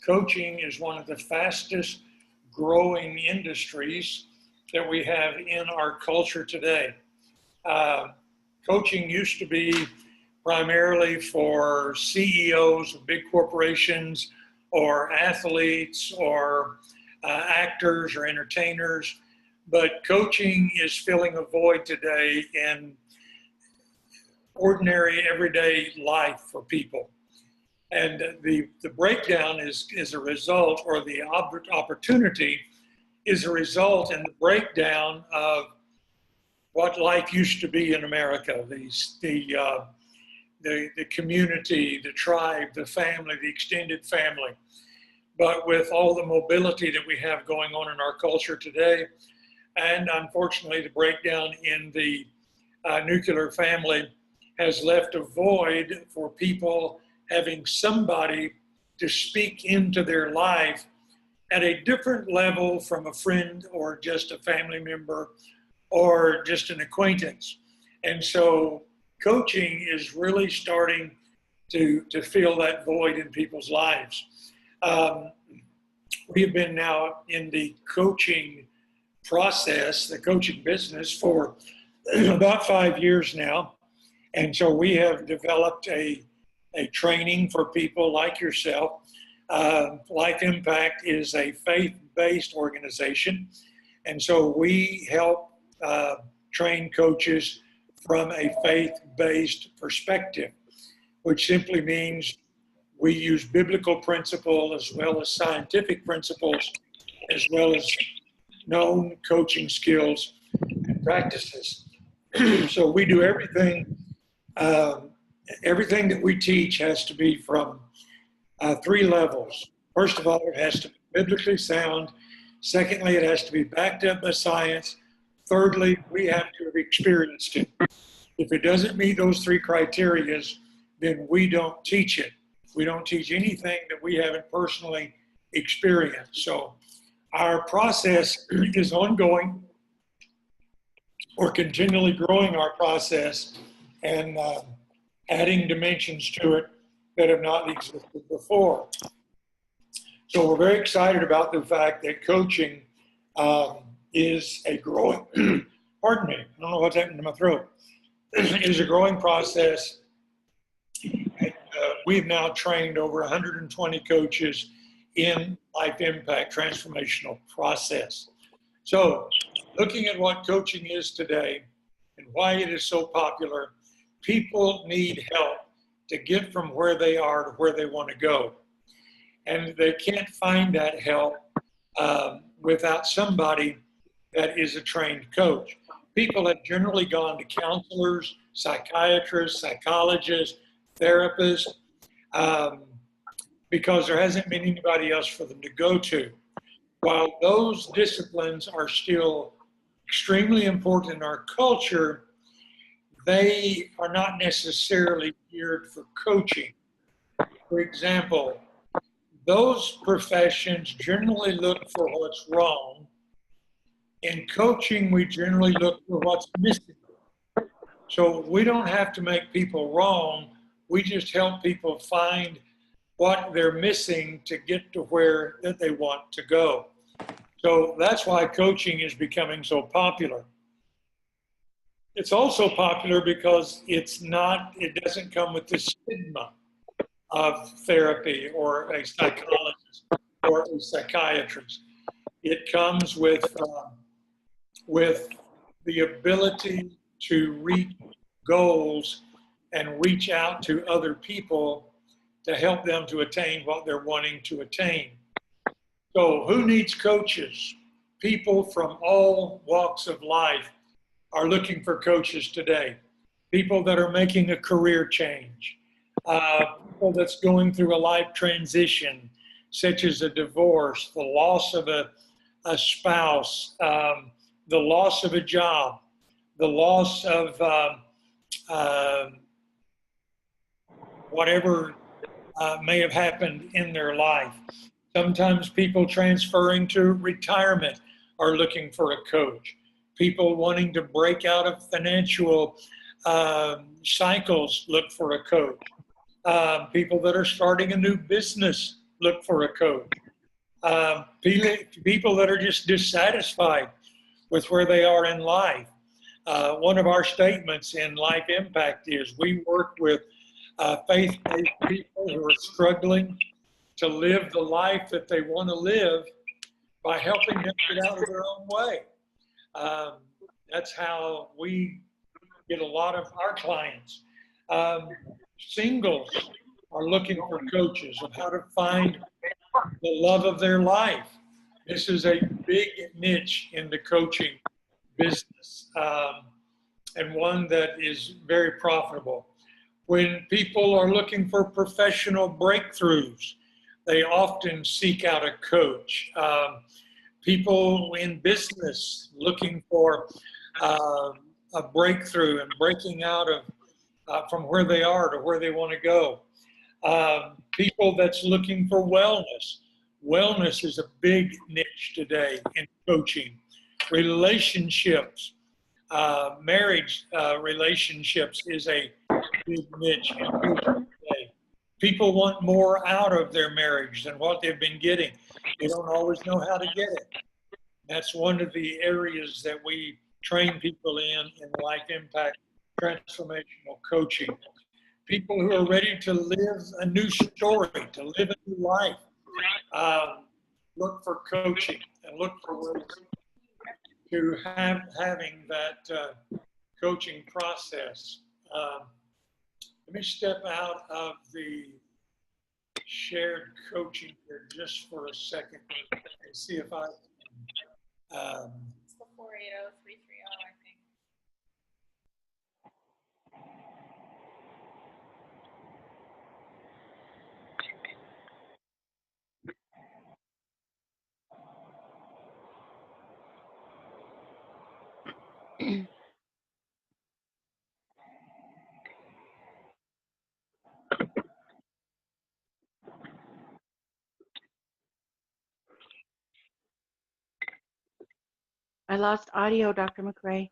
coaching is one of the fastest growing industries that we have in our culture today. Coaching used to be primarily for CEOs of big corporations or athletes or actors or entertainers, but coaching is filling a void today in ordinary everyday life for people. And the breakdown is a result, or the opportunity is a result in the breakdown of what life used to be in America, the community, the tribe, the family, the extended family. But with all the mobility that we have going on in our culture today, and unfortunately the breakdown in the nuclear family has left a void for people having somebody to speak into their life at a different level from a friend or just a family member or just an acquaintance. And so coaching is really starting to fill that void in people's lives. We have been now in the coaching process, the coaching business, for about 5 years now. And so we have developed a training for people like yourself. Life Impact is a faith-based organization. And so we help train coaches from a faith-based perspective, which simply means we use biblical principles as well as scientific principles, as well as known coaching skills and practices. So we do everything. Everything that we teach has to be from 3 levels. First of all, it has to be biblically sound. Secondly, it has to be backed up by science. Thirdly, we have to have experienced it. If it doesn't meet those 3 criteria, then we don't teach it. We don't teach anything that we haven't personally experienced. So our process is ongoing. We're continually growing our process and adding dimensions to it that have not existed before. So we're very excited about the fact that coaching is a growing, pardon me, I don't know what's happening to my throat, is a growing process. And, we've now trained over 120 coaches in Life Impact Transformational process. So looking at what coaching is today and why it is so popular, people need help to get from where they are to where they want to go. And they can't find that help without somebody that is a trained coach. People have generally gone to counselors, psychiatrists, psychologists, therapists, because there hasn't been anybody else for them to go to. While those disciplines are still extremely important in our culture, they are not necessarily geared for coaching. For example, those professions generally look for what's wrong. In coaching, we generally look for what's missing. So we don't have to make people wrong. We just help people find what they're missing to get to where that they want to go. So that's why coaching is becoming so popular. It's also popular because it doesn't come with the stigma of therapy or a psychologist or a psychiatrist. It comes with the ability to reach goals and reach out to other people to help them to attain what they're wanting to attain. So who needs coaches? People from all walks of life are looking for coaches today. People that are making a career change, people that's going through a life transition, such as a divorce, the loss of a spouse, the loss of a job, the loss of whatever may have happened in their life. Sometimes people transferring to retirement are looking for a coach. People wanting to break out of financial cycles look for a coach. People that are starting a new business look for a coach. People that are just dissatisfied with where they are in life. One of our statements in Life Impact is we work with faith-based people who are struggling to live the life that they want to live by helping them get out of their own way. That's how we get a lot of our clients. Singles are looking for coaches of how to find the love of their life. This is a big niche in the coaching business, and one that is very profitable. When people are looking for professional breakthroughs, they often seek out a coach. People in business looking for a breakthrough and breaking out of from where they are to where they want to go. People that's looking for wellness. Wellness is a big niche today in coaching. Relationships, marriage relationships is a big niche in coaching today. People want more out of their marriage than what they've been getting. They don't always know how to get it. That's one of the areas that we train people in Life Impact Transformational Coaching. People who are ready to live a new story, to live a new life, look for coaching and look for ways to having that coaching process. Let me step out of the shared coaching here just for a second and see if I can. It's the 480330, I think. I lost audio, Dr. McRae.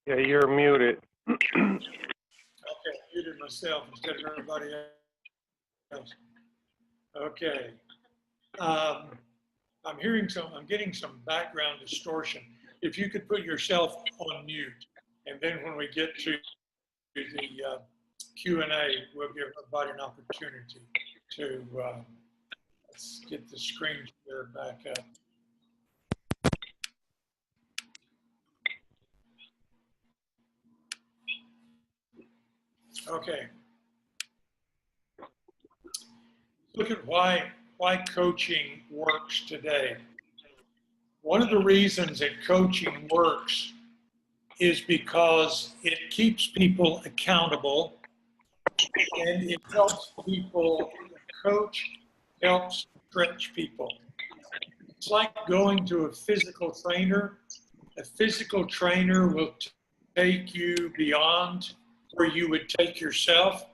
Yeah, you're muted. Okay, muted myself instead of everybody else. Okay. I'm getting some background distortion. If you could put yourself on mute, and then when we get to the Q&A, we'll give everybody an opportunity to let's get the screen share back up. Okay. Look at why coaching works today. One of the reasons that coaching works is because it keeps people accountable and it helps people. Coach helps stretch people. It's like going to a physical trainer. A physical trainer will take you beyond where you would take yourself.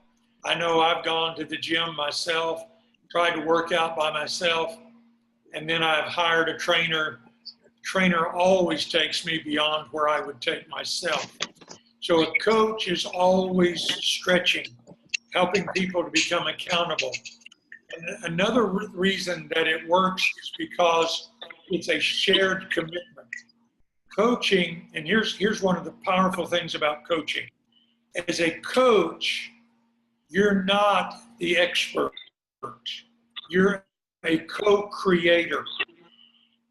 I know I've gone to the gym myself, tried to work out by myself, and then I've hired a trainer. The trainer always takes me beyond where I would take myself. So a coach is always stretching, helping people to become accountable. And another reason that it works is because it's a shared commitment. Coaching, and here's one of the powerful things about coaching. As a coach, you're not the expert. You're a co-creator.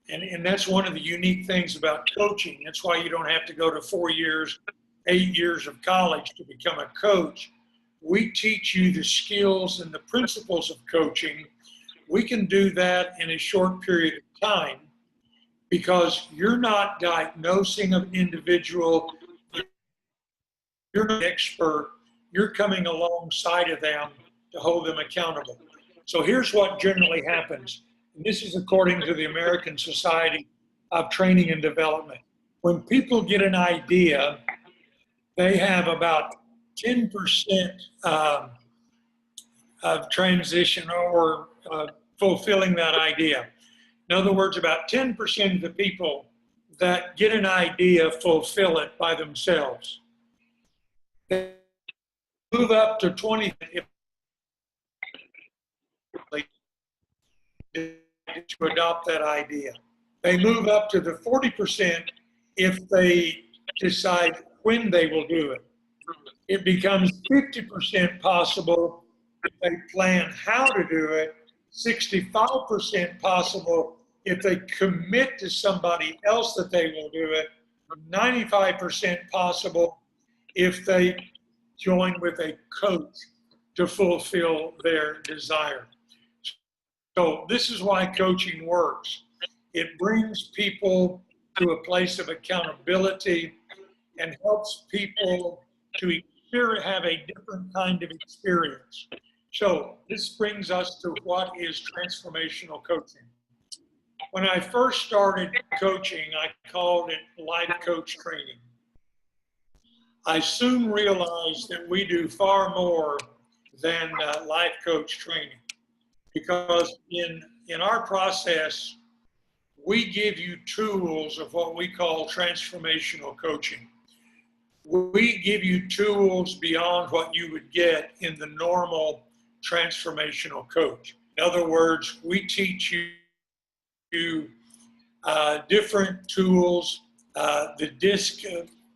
And that's one of the unique things about coaching. That's why you don't have to go to 4 years, 8 years of college to become a coach. We teach you the skills and the principles of coaching. We can do that in a short period of time because you're not diagnosing an individual. You're not an expert. You're coming alongside of them to hold them accountable. So here's what generally happens. And this is according to the American Society of Training and Development. When people get an idea, they have about 10% of transition or fulfilling that idea. In other words, about 10% of the people that get an idea fulfill it by themselves. They move up to 20 if to adopt that idea. They move up to the 40% if they decide when they will do it. It becomes 50% possible if they plan how to do it, 65% possible if they commit to somebody else that they will do it, 95% possible if they join with a coach to fulfill their desire. So this is why coaching works. It brings people to a place of accountability and helps people to have a different kind of experience. So this brings us to what is transformational coaching. When I first started coaching, I called it life coach training. I soon realized that we do far more than life coach training, because in our process, we give you tools of what we call transformational coaching. We give you tools beyond what you would get in the normal transformational coach. In other words, we teach you different tools. The DISC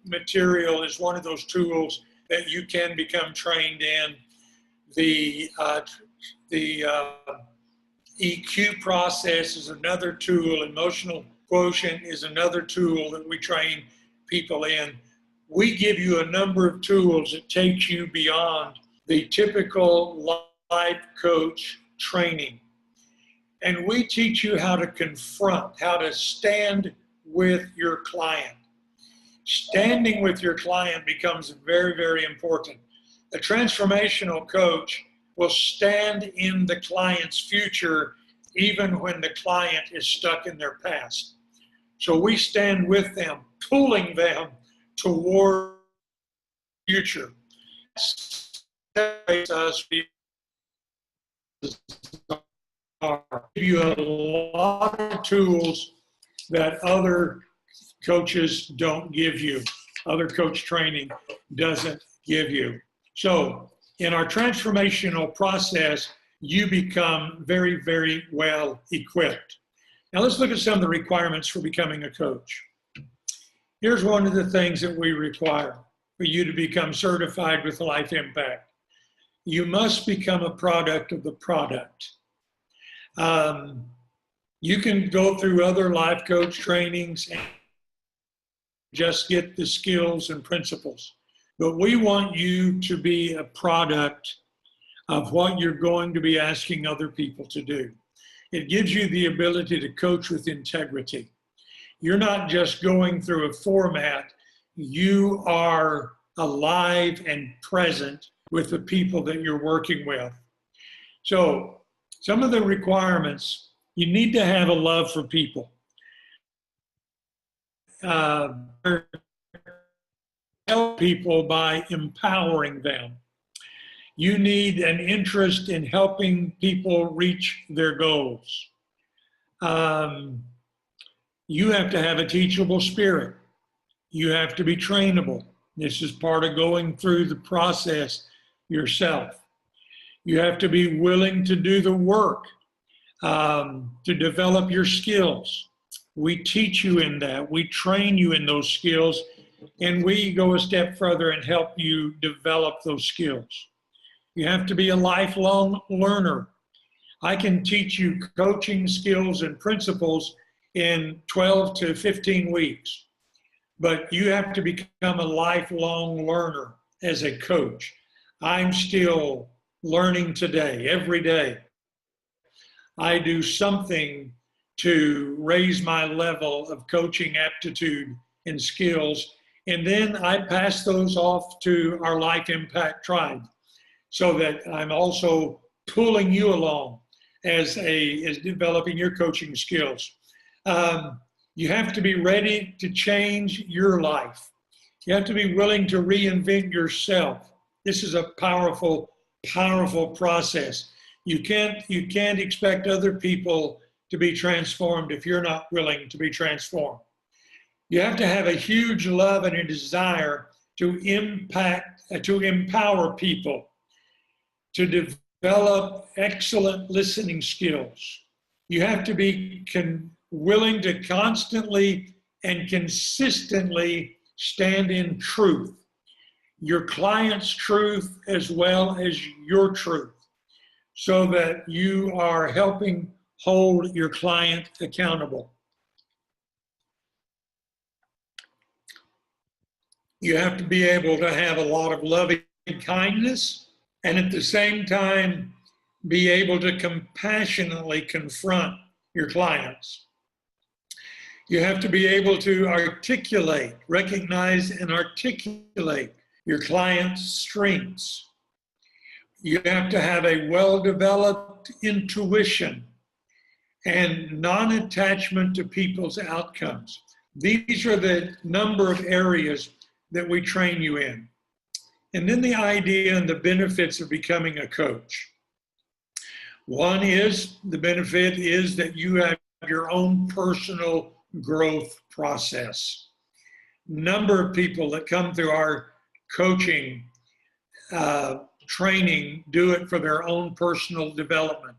material is one of those tools that you can become trained in. The EQ process is another tool. Emotional quotient is another tool that we train people in. We give you a number of tools that take you beyond the typical life coach training. And we teach you how to confront, how to stand with your client. Standing with your client becomes very, very important. A transformational coach will stand in the client's future even when the client is stuck in their past. So we stand with them, pulling them toward the future. Separates us. Give you a lot of tools that other coaches don't give you. Other coach training doesn't give you. So in our transformational process, you become very, very well equipped. Now let's look at some of the requirements for becoming a coach. Here's one of the things that we require for you to become certified with Life Impact. You must become a product of the product. You can go through other life coach trainings and just get the skills and principles. But we want you to be a product of what you're going to be asking other people to do. It gives you the ability to coach with integrity. You're not just going through a format, you are alive and present with the people that you're working with. So some of the requirements, you need to have a love for people. Help people by empowering them. You need an interest in helping people reach their goals. You have to have a teachable spirit. You have to be trainable. This is part of going through the process yourself. You have to be willing to do the work to develop your skills. We teach you in that. We train you in those skills, and we go a step further and help you develop those skills. You have to be a lifelong learner. I can teach you coaching skills and principles in 12 to 15 weeks, but you have to become a lifelong learner as a coach. I'm still learning today, every day. I do something to raise my level of coaching aptitude and skills, and then I pass those off to our Life Impact tribe, so that I'm also pulling you along as developing your coaching skills. You have to be ready to change your life. You have to be willing to reinvent yourself. This is a powerful, powerful process. You can't expect other people to be transformed if you're not willing to be transformed. You have to have a huge love and a desire to empower people, to develop excellent listening skills. You have to be willing to constantly and consistently stand in truth, your client's truth as well as your truth, so that you are helping hold your client accountable. You have to be able to have a lot of loving kindness and at the same time be able to compassionately confront your clients. You have to be able to articulate, recognize and articulate your client's strengths. You have to have a well-developed intuition and non-attachment to people's outcomes. These are the number of areas that we train you in. And then the idea and the benefits of becoming a coach. One is, the benefit is that you have your own personal growth process. Number of people that come through our coaching training do it for their own personal development.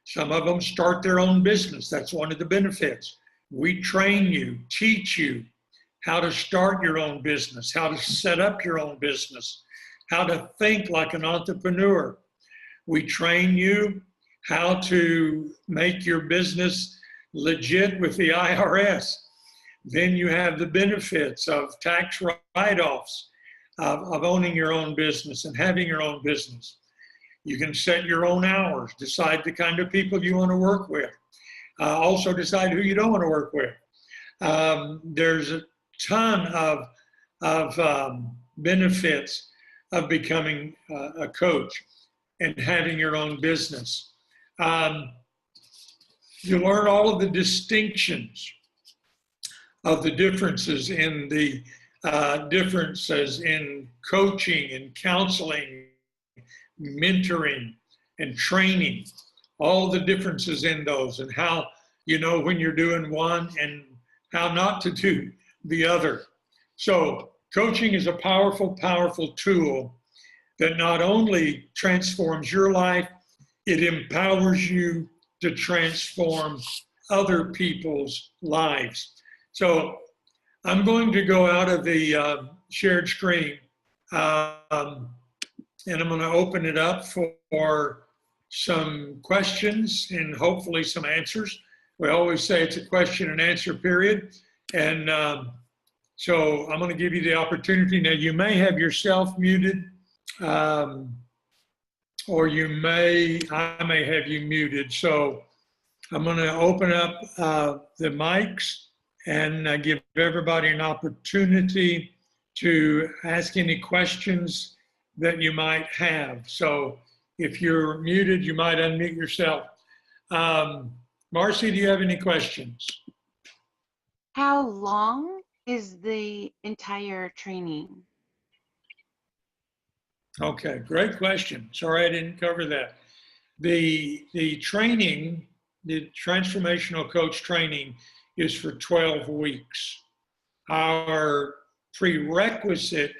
Some of them start their own business. That's one of the benefits. We train you, teach you how to start your own business, how to set up your own business, how to think like an entrepreneur. We train you how to make your business legit with the IRS. Then you have the benefits of tax write-offs, of owning your own business and having your own business. You can set your own hours, decide the kind of people you want to work with, also decide who you don't want to work with. There's a ton of benefits of becoming a coach and having your own business. You learn all of the distinctions of the differences in coaching and counseling, mentoring and training, all the differences in those, and how you know when you're doing one and how not to do the other. So coaching is a powerful, powerful tool that not only transforms your life, it empowers you to transform other people's lives. So I'm going to go out of the shared screen and I'm going to open it up for some questions and hopefully some answers. We always say it's a question and answer period. And so I'm going to give you the opportunity. Now, you may have yourself muted, or I may have you muted. So I'm going to open up the mics and give everybody an opportunity to ask any questions that you might have. So if you're muted, you might unmute yourself. Marcy, do you have any questions? How long is the entire training? Okay, great question. Sorry I didn't cover that. The training, the transformational coach training is for 12 weeks. Our prerequisite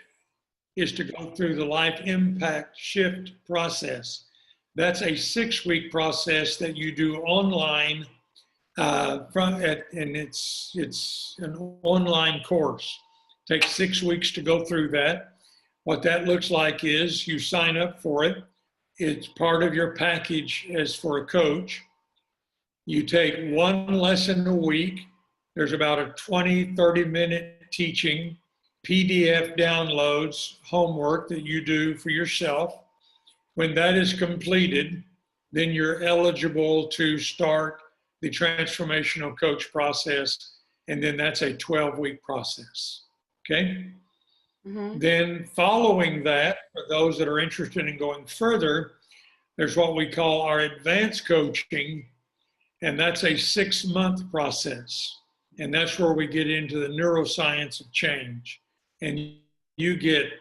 is to go through the life impact shift process. That's a 6-week process that you do online, and it's an online course. It takes 6 weeks to go through that. What that looks like is you sign up for it. It's part of your package as for a coach. You take one lesson a week. There's about a 20-30 minute teaching, PDF downloads, homework that you do for yourself. When that is completed, then you're eligible to start the transformational coach process, and then that's a 12-week process, okay? Mm-hmm. Then following that, for those that are interested in going further, there's what we call our advanced coaching, and that's a 6-month process. And that's where we get into the neuroscience of change. And you get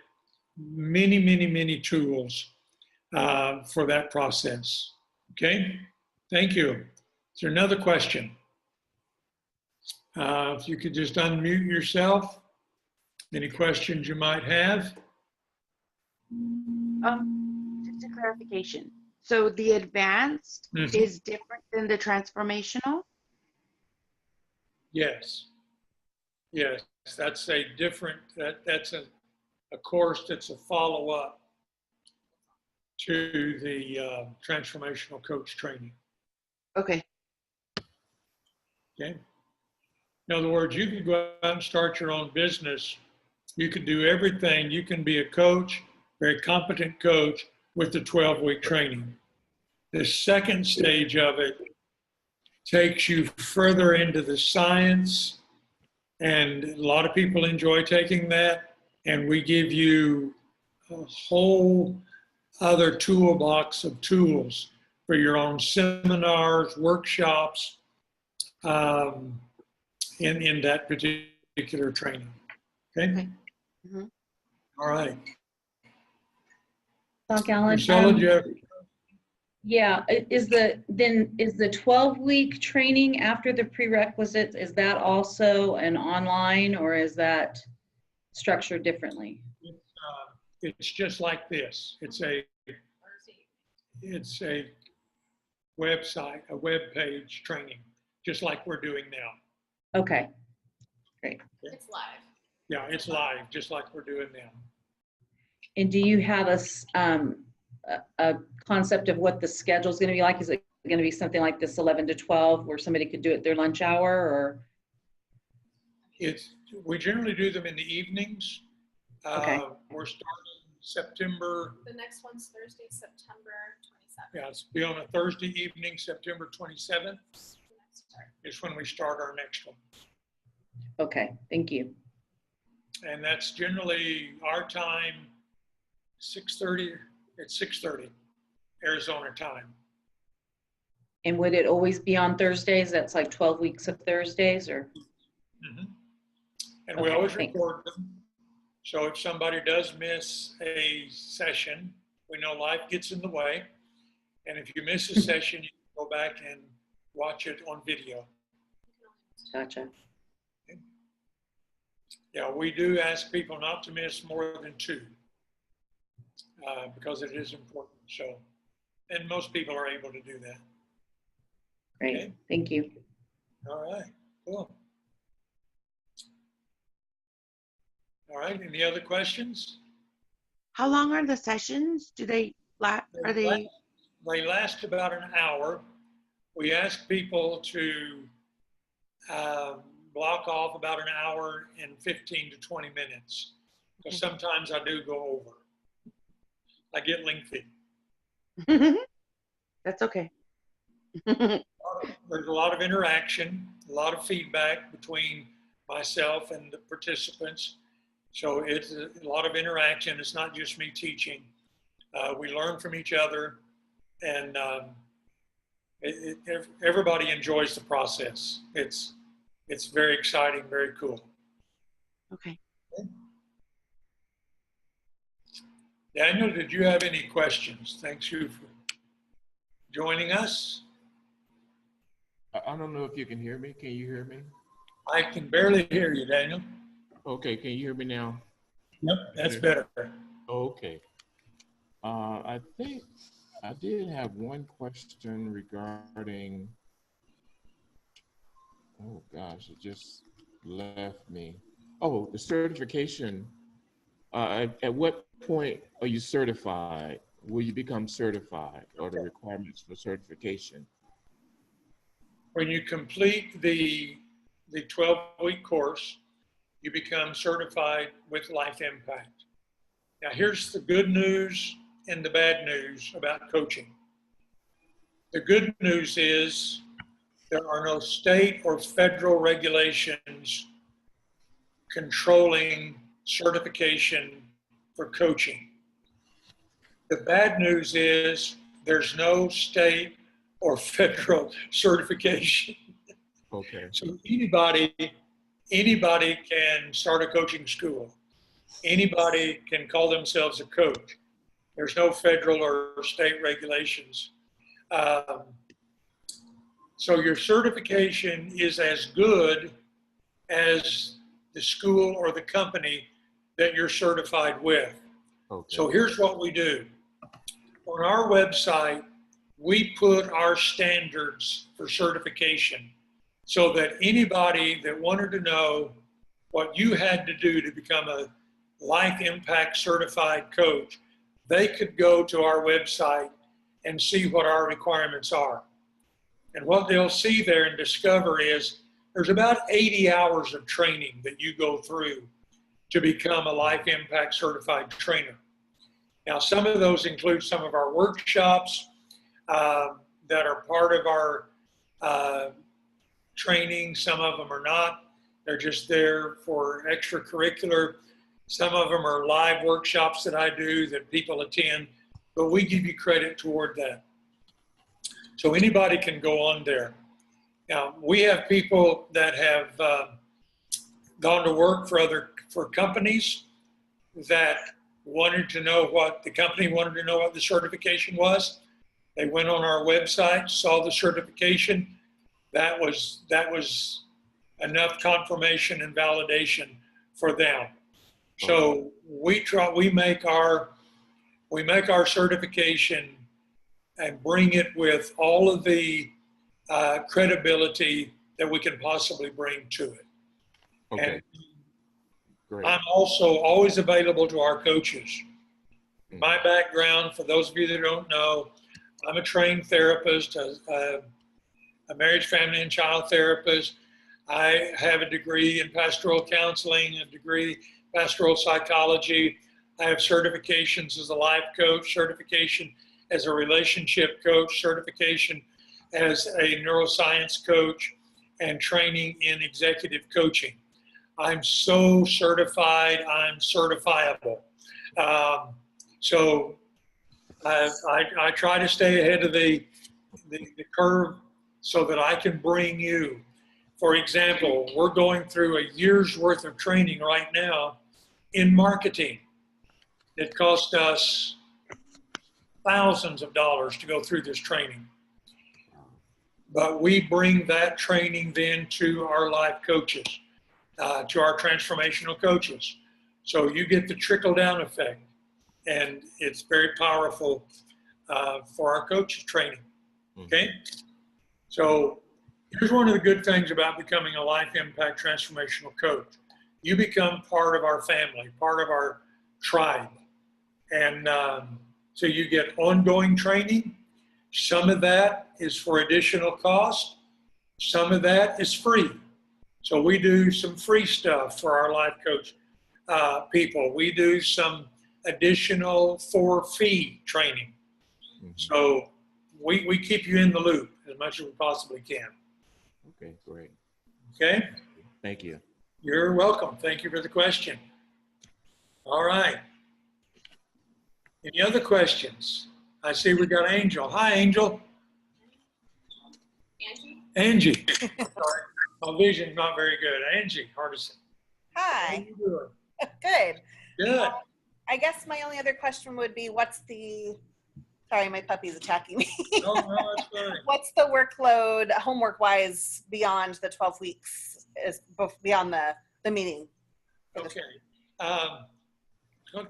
many, many, many tools for that process. Okay, thank you. Is there another question? If you could just unmute yourself. Any questions you might have? Just a clarification. So the advanced Mhm. is different than the transformational? Yes, yes, that's a different, that's a course that's a follow-up to the transformational coach training. Okay. Okay. In other words, you can go out and start your own business. You can do everything. You can be a coach, very competent coach with the 12-week training. The second stage of it takes you further into the science, and a lot of people enjoy taking that. And we give you a whole other toolbox of tools for your own seminars, workshops, um, in that particular training. Okay? Okay. Mhm. All right. Doc Allen, Priscilla, do you have, yeah, is the 12-week training after the prerequisites, is that also an online or is that structured differently? it's just like this. It's a website, a web page training, just like we're doing now. Okay, great. It's live. Yeah, it's live, just like we're doing now. And do you have a concept of what the schedule is going to be like? Is it going to be something like this 11 to 12 where somebody could do it their lunch hour or? We generally do them in the evenings. Okay. We're starting September, The next one's Thursday, September 27th. yeah, it's be on a Thursday evening, September 27th Next start. is when we start our next one. Okay, thank you. And that's generally our time, 6:30, it's 6:30 Arizona time. And would it always be on Thursdays? That's like 12 weeks of Thursdays or? Mhm. And we Okay, always thanks. record them. So if somebody does miss a session, we know life gets in the way. And if you miss a session, you can go back and watch it on video. Gotcha. Yeah, we do ask people not to miss more than two because it is important. So, and most people are able to do that. Great, Okay. thank you. All right, cool. All right, any other questions? How long are the sessions? Do they are they? They last about an hour. We ask people to block off about an hour and 15 to 20 minutes. Because sometimes I do go over. I get lengthy. That's okay. There's a lot of interaction, a lot of feedback between myself and the participants. So it's a lot of interaction. It's not just me teaching. We learn from each other, and everybody enjoys the process. It's very exciting, very cool. Okay. Daniel, did you have any questions? Thanks you for joining us. I don't know if you can hear me. Can you hear me? I can barely hear you, Daniel. Okay, can you hear me now? Yep, that's better. Okay. I think I did have one question regarding, oh gosh, it just left me. Oh, the certification. At what point are you certified? Will you become certified or the requirements for certification? When you complete the 12-week course, you become certified with Life Impact. Now, here's the good news and the bad news about coaching. The good news is there are no state or federal regulations controlling certification for coaching. The bad news is there's no state or federal certification. Okay. So anybody can start a coaching school. Anybody can call themselves a coach. There's no federal or state regulations. So your certification is as good as the school or the company that you're certified with. Okay. So here's what we do. On our website, we put our standards for certification so that anybody that wanted to know what you had to do to become a Life Impact certified coach, they could go to our website and see what our requirements are. And what they'll see there and discover is there's about 80 hours of training that you go through to become a Life Impact certified trainer. Now, some of those include some of our workshops that are part of our training. Some of them are not. They're just there for extracurricular. Some of them are live workshops that I do that people attend, but we give you credit toward that. So anybody can go on there. Now, we have people that have gone to work for companies that wanted to know what the company wanted to know what the certification was. They went on our website, saw the certification. That was enough confirmation and validation for them. So we make our certification and bring it with all of the credibility that we can possibly bring to it. Okay. And Great. I'm also always available to our coaches. My background, for those of you that don't know, I'm a trained therapist, a marriage, family, and child therapist. I have a degree in pastoral counseling, a degree in pastoral psychology. I have certifications as a life coach, certification as a relationship coach, certification as a neuroscience coach, and training in executive coaching. I'm so certified, I'm certifiable. So I try to stay ahead of the curve so that I can bring you. For example, we're going through a year's worth of training right now in marketing. It cost us thousands of dollars to go through this training. But we bring that training then to our life coaches, to our transformational coaches. So you get the trickle-down effect, and it's very powerful for our coaches training, okay? So here's one of the good things about becoming a Life Impact Transformational Coach. You become part of our family, part of our tribe. And so you get ongoing training. Some of that is for additional cost. Some of that is free. So we do some free stuff for our life coach people. We do some additional for-fee training. So we keep you in the loop as much as we possibly can. Okay, great. Okay? Thank you. You're welcome. Thank you for the question. All right. Any other questions? I see we got Angel. Hi, Angel. Angie? Angie. Sorry. My vision's not very good. Angie Hardison. How Hi, you doing? good. Good. I guess my only other question would be, sorry, my puppy's attacking me. No, that's fine. What's the workload, homework-wise, beyond the 12 weeks, beyond the meeting? Okay.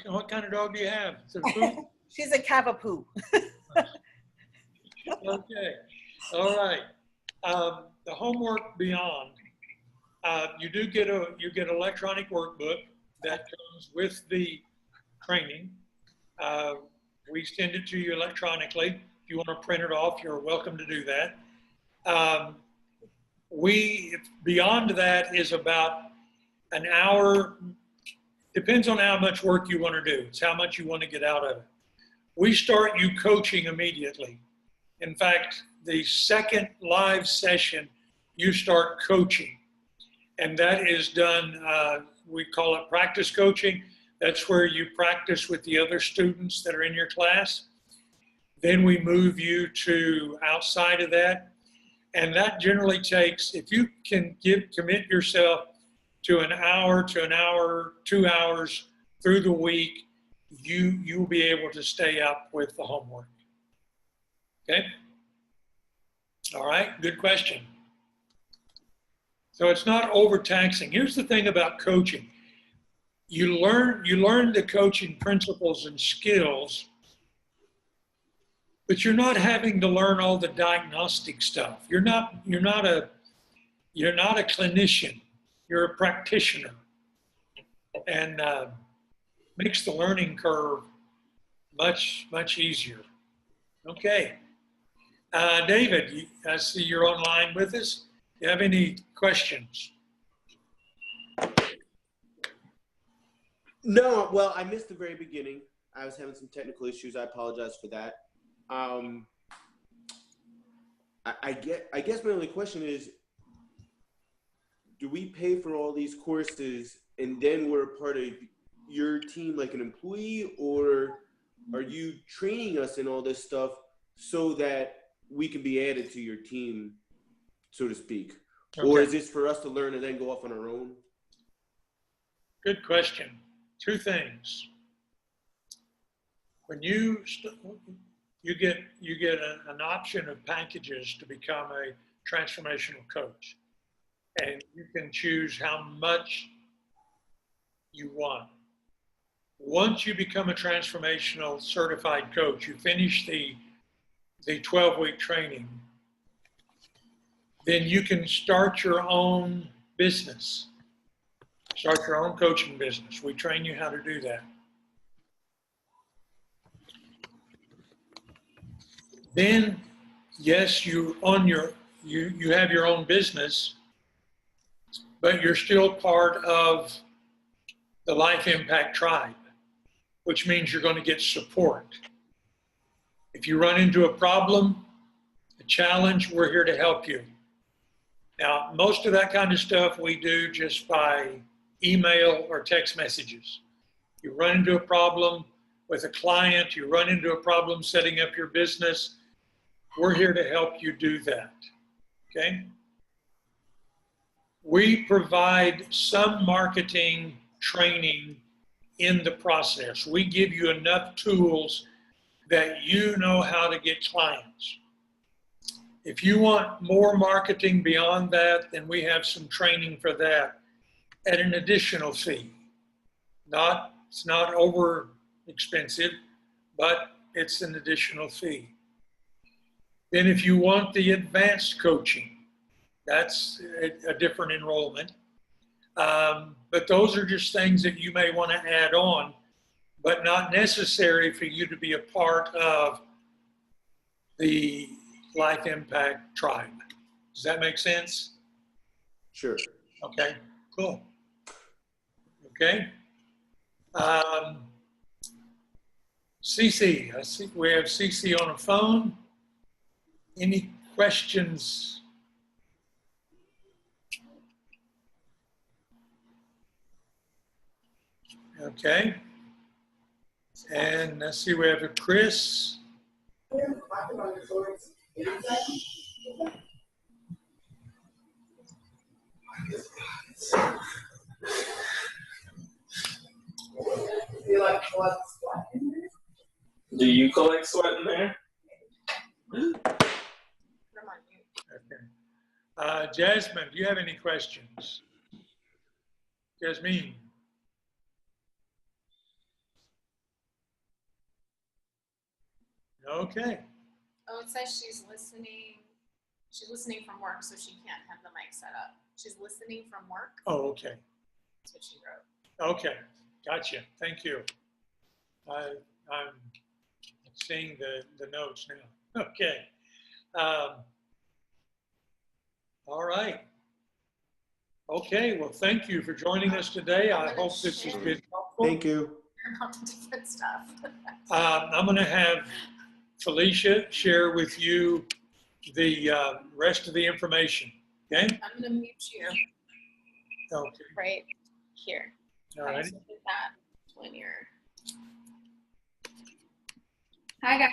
What kind of dog do you have? Is it a poodle? She's a Cavapoo. Okay. All right. The homework beyond, you get electronic workbook that comes with the training. We send it to you electronically. If you want to print it off, you're welcome to do that. Beyond that is about an hour. Depends on how much work you want to do. It's how much you want to get out of it. We start you coaching immediately. In fact, the second live session, you start coaching. And that is done, we call it practice coaching. That's where you practice with the other students that are in your class. Then we move you to outside of that. And that generally takes, if you can commit yourself to an hour, 2 hours through the week, you'll be able to stay up with the homework. Okay? All right, good question. So it's not overtaxing. Here's the thing about coaching. You learn the coaching principles and skills but you're not having to learn all the diagnostic stuff. You're not a clinician. You're a practitioner, and makes the learning curve much easier. Okay, David, I see you're online with us. Do you have any questions? No, well, I missed the very beginning. I was having some technical issues. I apologize for that. I guess my only question is, do we pay for all these courses and then we're a part of your team like an employee, or are you training us in all this stuff so that we can be added to your team, so to speak? Okay. Or is this for us to learn and then go off on our own? Good question. Two things. When you get an option of packages to become a transformational coach, and you can choose how much you want. Once you become a transformational certified coach, you finish the 12-week training, then you can start your own business. Start your own coaching business. We train you how to do that. Then, yes, you have your own business, but you're still part of the Life Impact Tribe, which means you're going to get support. If you run into a problem, a challenge, we're here to help you. Now, most of that kind of stuff we do just by email or text messages. You run into a problem with a client, you run into a problem setting up your business, we're here to help you do that, okay? We provide some marketing training in the process. We give you enough tools that you know how to get clients. If you want more marketing beyond that, then we have some training for that at an additional fee. It's not over expensive, but it's an additional fee. Then if you want the advanced coaching, that's a different enrollment. But those are just things that you may want to add on, but not necessary for you to be a part of the Life Impact Tribe. Does that make sense? Sure. Okay, cool. Okay. Cece, I see we have Cece on the phone. Any questions? Okay. And let's see, we have a Chris. Do you collect sweat in there? Okay. Jasmine, do you have any questions? Jasmine. Okay. Oh, it says she's listening. She's listening from work, so she can't have the mic set up. She's listening from work. Oh, okay. That's what she wrote. Okay. Gotcha. Thank you. I'm seeing the notes now. Okay. All right. Okay. Well, thank you for joining us today. I hope this has been helpful. Thank you. About the different stuff. I'm going to have Felicia share with you the rest of the information. Okay? I'm going to mute you Okay. right here. All right. So do that when you're. Hi, guys.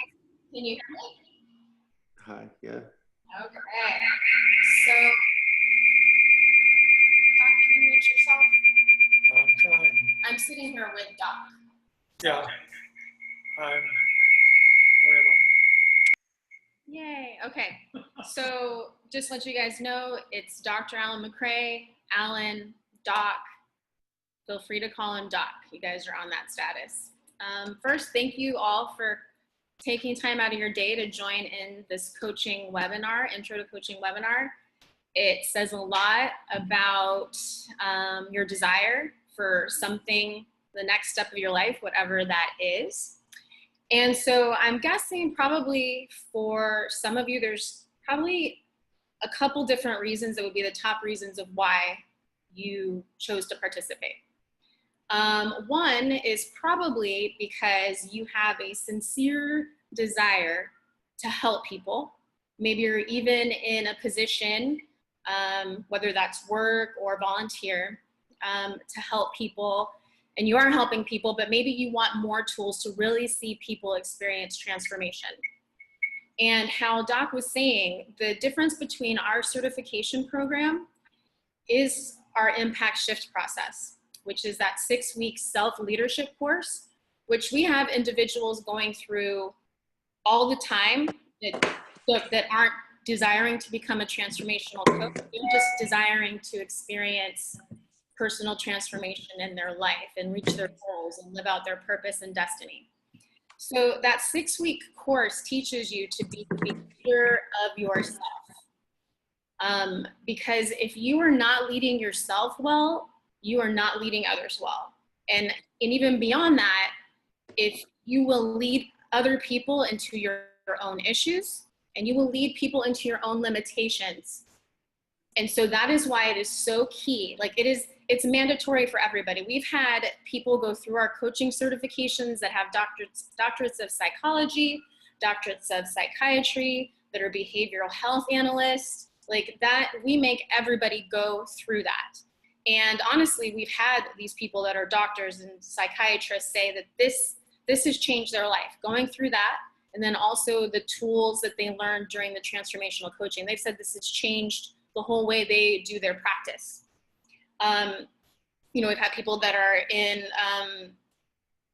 Can you hear me? Hi, yeah. Okay. So, Doc, can you mute yourself? I'm trying. I'm sitting here with Doc. Yeah. Where am I? Yay. Okay. So just to let you guys know, it's Dr. Alan McCrae, Alan, Doc. Feel free to call him Doc. You guys are on that status. First, thank you all for taking time out of your day to join in this coaching webinar, intro to coaching webinar. It says a lot about your desire for something, the next step of your life, whatever that is. And so I'm guessing probably for some of you, there's probably a couple different reasons that would be the top reasons of why you chose to participate. One is probably because you have a sincere desire to help people. Maybe you're even in a position, whether that's work or volunteer, to help people, and you are helping people, but maybe you want more tools to really see people experience transformation. And how Doc was saying, the difference between our certification program is our impact shift process, which is that 6-week self-leadership course, which we have individuals going through all the time that aren't desiring to become a transformational coach. They're just desiring to experience personal transformation in their life and reach their goals and live out their purpose and destiny. So that 6-week course teaches you to be the leader of yourself. Because if you are not leading yourself well, you are not leading others well. And even beyond that, if you will lead other people into your own issues, and you will lead people into your own limitations. And so that is why it is so key. Like it's mandatory for everybody. We've had people go through our coaching certifications that have doctorates of psychology, doctorates of psychiatry, that are behavioral health analysts. Like that, we make everybody go through that. And honestly, we've had these people that are doctors and psychiatrists say that this has changed their life, going through that. And then also the tools that they learned during the transformational coaching. They've said this has changed the whole way they do their practice. We've had people that are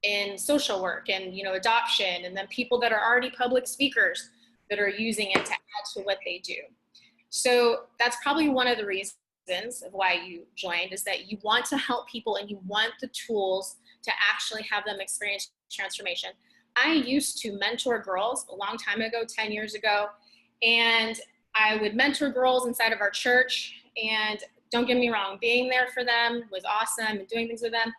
in social work and, adoption, and then people that are already public speakers that are using it to add to what they do. So that's probably one of the reasons of why you joined, is that you want to help people and you want the tools to actually have them experience transformation. I used to mentor girls a long time ago, 10 years ago, and I would mentor girls inside of our church, and don't get me wrong, being there for them was awesome and doing things with them,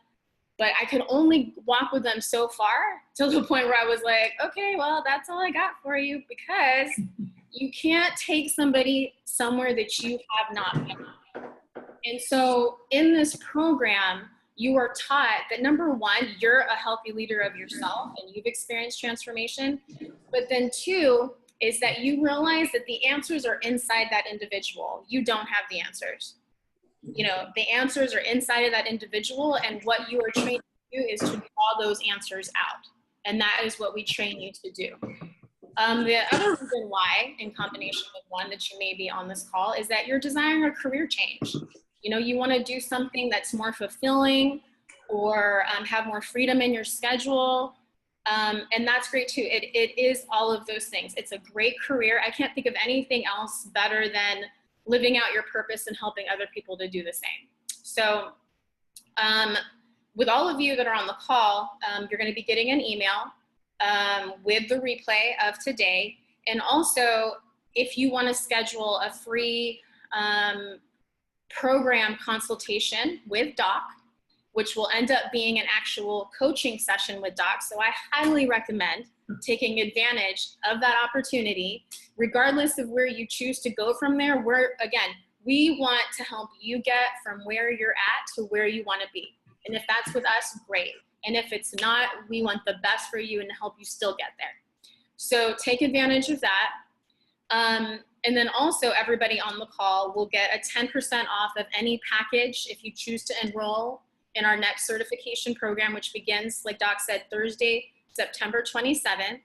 but I could only walk with them so far till the point where I was like, okay, well, that's all I got for you, because you can't take somebody somewhere that you have not been. And so in this program, you are taught that number one, you're a healthy leader of yourself and you've experienced transformation. But then two is that you realize that the answers are inside that individual. You don't have the answers. The answers are inside of that individual, and what you are trained to do is to draw those answers out. And that is what we train you to do. The other reason why, in combination with one that you may be on this call, is that you're desiring a career change. You want to do something that's more fulfilling, or have more freedom in your schedule. And that's great too. It is all of those things. It's a great career. I can't think of anything else better than living out your purpose and helping other people to do the same. So with all of you that are on the call, you're going to be getting an email with the replay of today. And also, if you want to schedule a free program consultation with Doc, which will end up being an actual coaching session with Doc. So I highly recommend taking advantage of that opportunity, regardless of where you choose to go from there. We want to help you get from where you're at to where you want to be. And if that's with us, great. And if it's not, we want the best for you and help you still get there. So take advantage of that. And then also everybody on the call will get a 10% off of any package if you choose to enroll in our next certification program, which begins, like Doc said, Thursday, September 27th.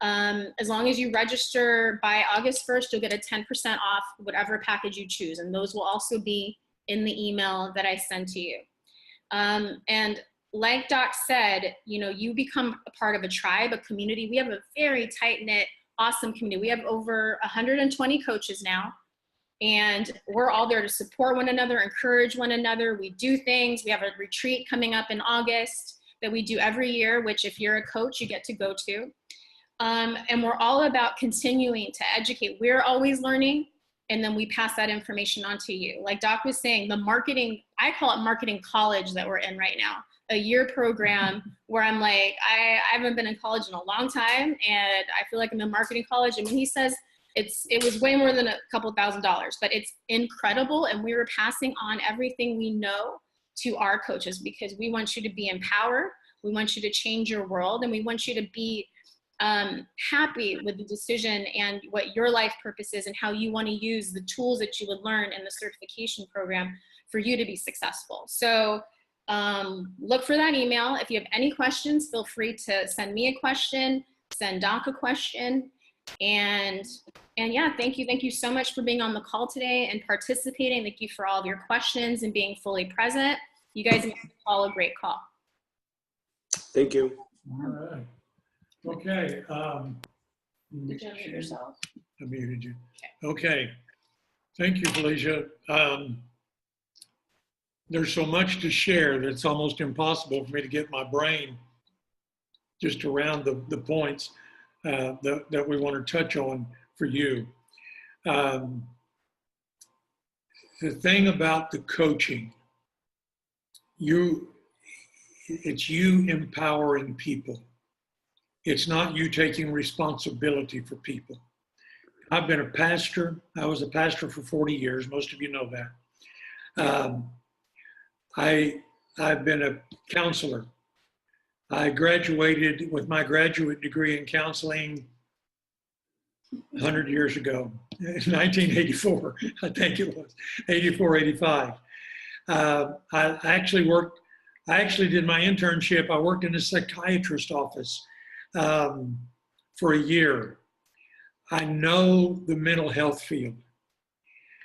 As long as you register by August 1st, you'll get a 10% off whatever package you choose. And those will also be in the email that I send to you. And like Doc said, you become a part of a tribe, a community. We have a very tight-knit, awesome community. We have over 120 coaches now, and we're all there to support one another, encourage one another. We do things. We have a retreat coming up in August that we do every year, which if you're a coach, you get to go to. And we're all about continuing to educate. We're always learning, and then we pass that information on to you. Like Doc was saying, the marketing, I call it marketing college that we're in right now, a year program where I'm like, I haven't been in college in a long time, and I feel like I'm in marketing college. And when he says it was way more than a couple $1,000s, but it's incredible. And we were passing on everything we know to our coaches because we want you to be empowered. We want you to change your world, and we want you to be happy with the decision and what your life purpose is and how you want to use the tools that you would learn in the certification program for you to be successful. So look for that email. If you have any questions, feel free to send me a question, send Doc a question. And yeah, thank you so much for being on the call today and participating. Thank you for all of your questions and being fully present. You guys made the call a great call. Thank you. All right. Okay. Did you unmute yourself? I muted you. Okay. Thank you, Felicia. There's so much to share that it's almost impossible for me to get my brain just around the points that we want to touch on for you. The thing about the coaching, it's you empowering people. It's not you taking responsibility for people. I've been a pastor. I was a pastor for 40 years. Most of you know that. I've been a counselor. I graduated with my graduate degree in counseling 100 years ago, in 1984, I think it was, 84, 85. I actually did my internship. I worked in a psychiatrist's office for a year. I know the mental health field.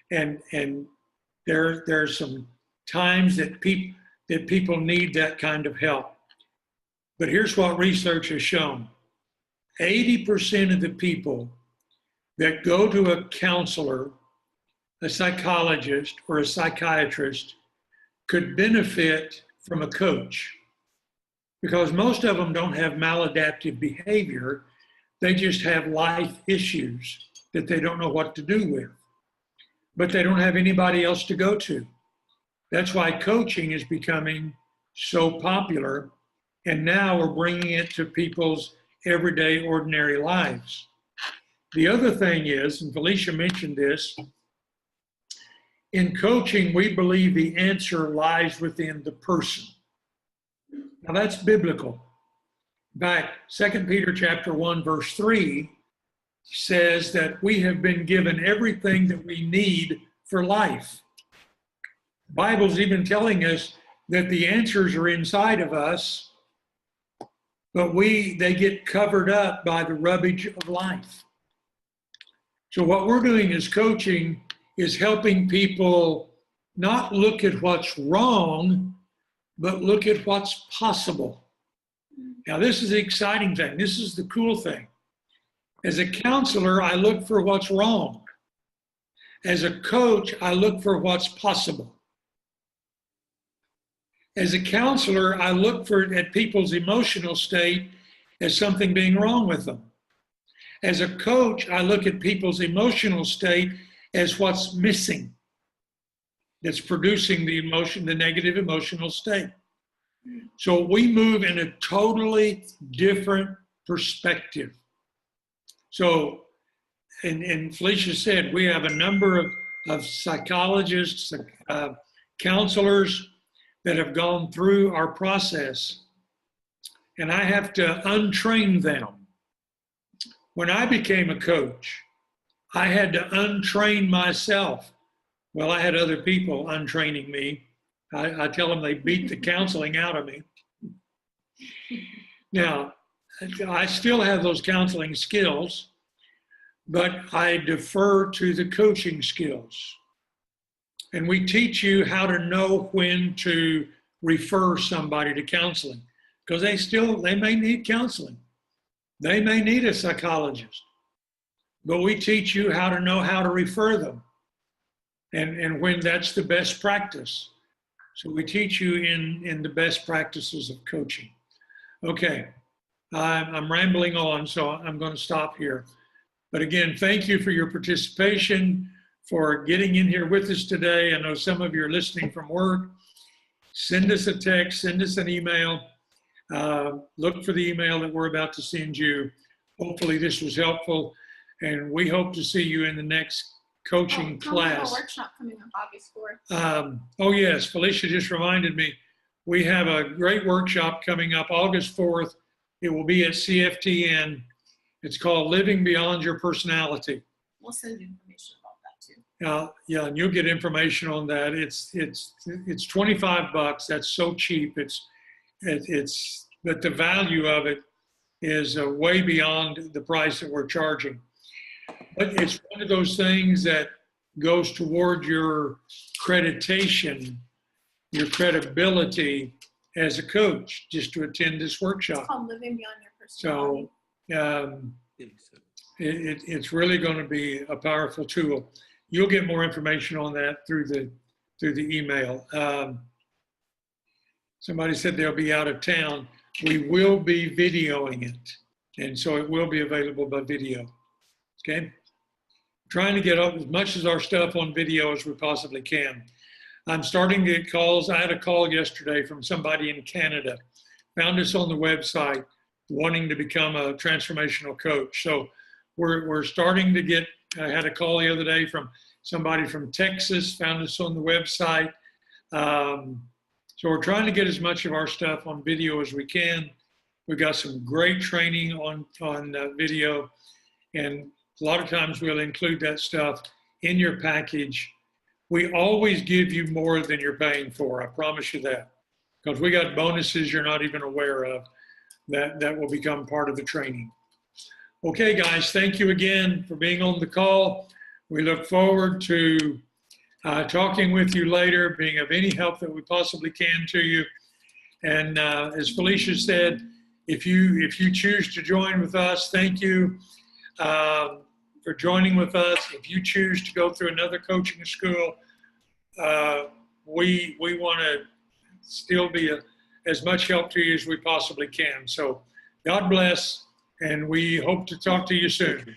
And there's some times that people need that kind of help. But here's what research has shown. 80% of the people that go to a counselor, a psychologist, or a psychiatrist could benefit from a coach, because most of them don't have maladaptive behavior. They just have life issues that they don't know what to do with, but they don't have anybody else to go to. That's why coaching is becoming so popular. And now we're bringing it to people's everyday, ordinary lives. The other thing is, and Felicia mentioned this, in coaching, we believe the answer lies within the person. Now that's biblical. In fact, 2 Peter chapter 1, verse 3 says that we have been given everything that we need for life. The Bible's even telling us that the answers are inside of us, but they get covered up by the rubbish of life. So what we're doing as coaching is helping people not look at what's wrong, but look at what's possible. Now, this is the exciting thing. This is the cool thing. As a counselor, I look for what's wrong. As a coach, I look for what's possible. As a counselor, I look at people's emotional state as something being wrong with them. As a coach, I look at people's emotional state as what's missing that's producing the negative emotional state. So we move in a totally different perspective. So, and Felicia said, we have a number of psychologists, counselors that have gone through our process, and I have to untrain them. When I became a coach, I had to untrain myself. Well, I had other people untraining me. I tell them they beat the counseling out of me. Now, I still have those counseling skills, but I defer to the coaching skills. And we teach you how to know when to refer somebody to counseling, because they may need counseling. They may need a psychologist, but we teach you how to know how to refer them and when that's the best practice. So we teach you in the best practices of coaching. Okay, I'm rambling on, so I'm going to stop here. But again, thank you for your participation, for getting in here with us today. I know some of you are listening from work. Send us a text, send us an email. Look for the email that we're about to send you. Hopefully this was helpful, and we hope to see you in the next coaching class. We have a workshop coming up August 4th. Oh yes, Felicia just reminded me. We have a great workshop coming up August 4th. It will be at CFTN. It's called Living Beyond Your Personality. We'll send you information about that too. Yeah, and you'll get information on that. It's $25. That's so cheap. But the value of it is way beyond the price that we're charging. But it's one of those things that goes toward your accreditation, your credibility as a coach, just to attend this workshop. It's called Living Beyond Your Personality. So it's really going to be a powerful tool. You'll get more information on that through the email. Somebody said they'll be out of town. We will be videoing it, and so it will be available by video. Okay? Trying to get up as much of our stuff on video as we possibly can. I'm starting to get calls. I had a call yesterday from somebody in Canada, found us on the website, wanting to become a transformational coach. So we're starting to get, I had a call the other day from somebody from Texas, found us on the website. So we're trying to get as much of our stuff on video as we can. We've got some great training on video, and a lot of times we'll include that stuff in your package. We always give you more than you're paying for, I promise you that, because we got bonuses you're not even aware of that will become part of the training. Okay, guys, thank you again for being on the call. We look forward to talking with you later, being of any help that we possibly can to you. And as Felicia said, if you choose to join with us, thank you for joining with us. If you choose to go through another coaching school, we want to still be as much help to you as we possibly can. So God bless, and we hope to talk to you soon.